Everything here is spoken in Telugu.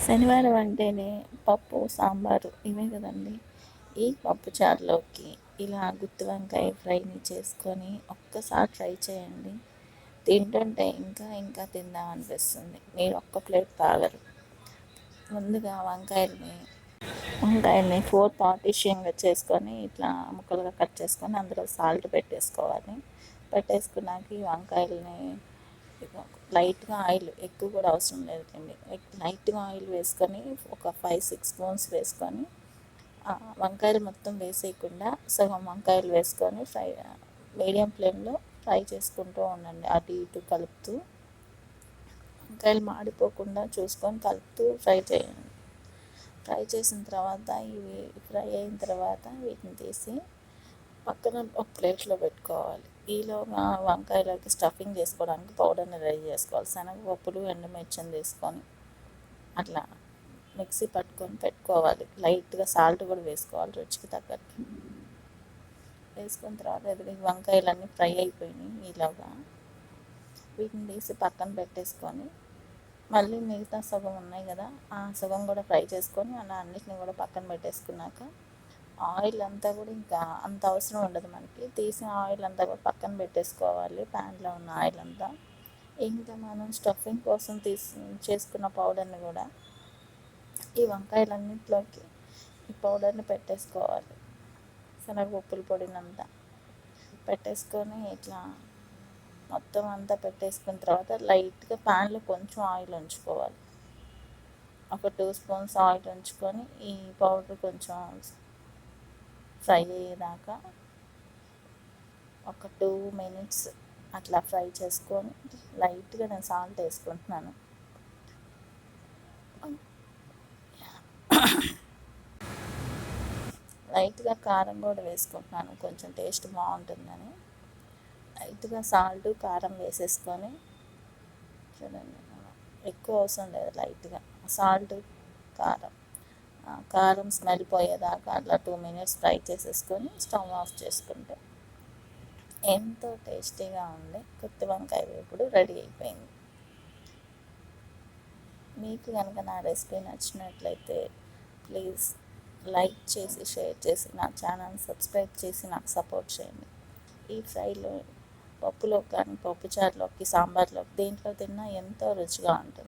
శనివారం అంటేనే పప్పు సాంబారు ఇవే కదండి. ఈ పప్పు చారులోకి ఇలా గుత్తి వంకాయ ఫ్రైని చేసుకొని ఒక్కసారి ట్రై చేయండి. తింటుంటే ఇంకా ఇంకా తిందాం అనిపిస్తుంది. మీరు ఒక్క ప్లేట్ తాగరు. ముందుగా వంకాయల్ని 4 పార్టీషన్గా చేసుకొని ఇట్లా ముక్కలుగా కట్ చేసుకొని అందులో సాల్ట్ పెట్టేసుకోవాలి. పెట్టేసుకున్నాక ఈ వంకాయల్ని లైట్గా ఆయిల్, ఎక్కువ కూడా అవసరం లేదండి, లైట్గా ఆయిల్ వేసుకొని ఒక 5-6 స్పూన్స్ వేసుకొని వంకాయలు మొత్తం వేసేయకుండా సగం వంకాయలు వేసుకొని మీడియం ఫ్లేమ్లో ఫ్రై చేసుకుంటూ ఉండండి. అటు ఇటు కలుపుతూ వంకాయలు మాడిపోకుండా చూసుకొని కలుపుతూ ఫ్రై చేయండి. ఫ్రై చేసిన తర్వాత ఇవి ఫ్రై అయిన తర్వాత వీటిని తీసి పక్కన ఒక ప్లేట్లో పెట్టుకోవాలి. ఈలోగా వంకాయలకి స్టఫింగ్ చేసుకోవడానికి పౌడర్ని రెడీ చేసుకోవాలి. శనగపప్పులు, ఎండుమిర్చిని తీసుకొని అట్లా మిక్సీ పట్టుకొని పెట్టుకోవాలి. లైట్గా సాల్ట్ కూడా వేసుకోవాలి రుచికి తగ్గట్టు. వేసుకున్న తర్వాత వంకాయలన్నీ ఫ్రై అయిపోయినాయి. ఈలోగా వీటిని తీసి పక్కన పెట్టేసుకొని మళ్ళీ మిగతా సగం ఉన్నాయి కదా, ఆ సగం కూడా ఫ్రై చేసుకొని అలా అన్నిటిని కూడా పక్కన పెట్టేసుకున్నాక ఆయిల్ అంతా కూడా ఇంకా అంత అవసరం ఉండదు మనకి. తీసిన ఆయిల్ అంతా కూడా పక్కన పెట్టేసుకోవాలి, ప్యాన్లో ఉన్న ఆయిల్ అంతా. ఇంకా మనం స్టఫింగ్ కోసం చేసుకున్న పౌడర్ని కూడా ఈ వంకాయలన్నింటిలోకి ఈ పౌడర్ని పెట్టేసుకోవాలి. శనగపప్పుల పొడినంతా పెట్టేసుకొని ఇట్లా మొత్తం అంతా పెట్టేసుకున్న తర్వాత లైట్గా ప్యాన్లో కొంచెం ఆయిల్ ఉంచుకోవాలి. ఒక 2 స్పూన్స్ ఆయిల్ ఉంచుకొని ఈ పౌడర్ కొంచెం ఫ్రై అయ్యేదాకా ఒక 2 మినిట్స్ అట్లా ఫ్రై చేసుకొని లైట్గా నేను సాల్ట్ వేసుకుంటున్నాను. లైట్గా కారం కూడా వేసుకుంటున్నాను, కొంచెం టేస్ట్ బాగుంటుందని. లైట్గా సాల్ట్, కారం వేసేసుకొని చూడండి, ఎక్కువ అవసరం లేదు, లైట్గా సాల్ట్, కారం స్మెల్ పోయేదాకా అట్లా 2 మినిట్స్ ఫ్రై చేసేసుకొని స్టవ్ ఆఫ్ చేసుకుంటే ఎంతో టేస్టీగా ఉండే గుత్తి వంకాయ వేపుడు రెడీ అయిపోయింది. మీకు కనుక నా రెసిపీ నచ్చినట్లయితే ప్లీజ్ లైక్ చేసి, షేర్ చేసి, నా ఛానల్ సబ్స్క్రైబ్ చేసి నాకు సపోర్ట్ చేయండి. ఈ ఫ్రైలో పప్పులో కానీ, పప్పుచారులోకి, సాంబార్లోకి, దేంట్లో తిన్నా ఎంతో రుచిగా ఉంటుంది.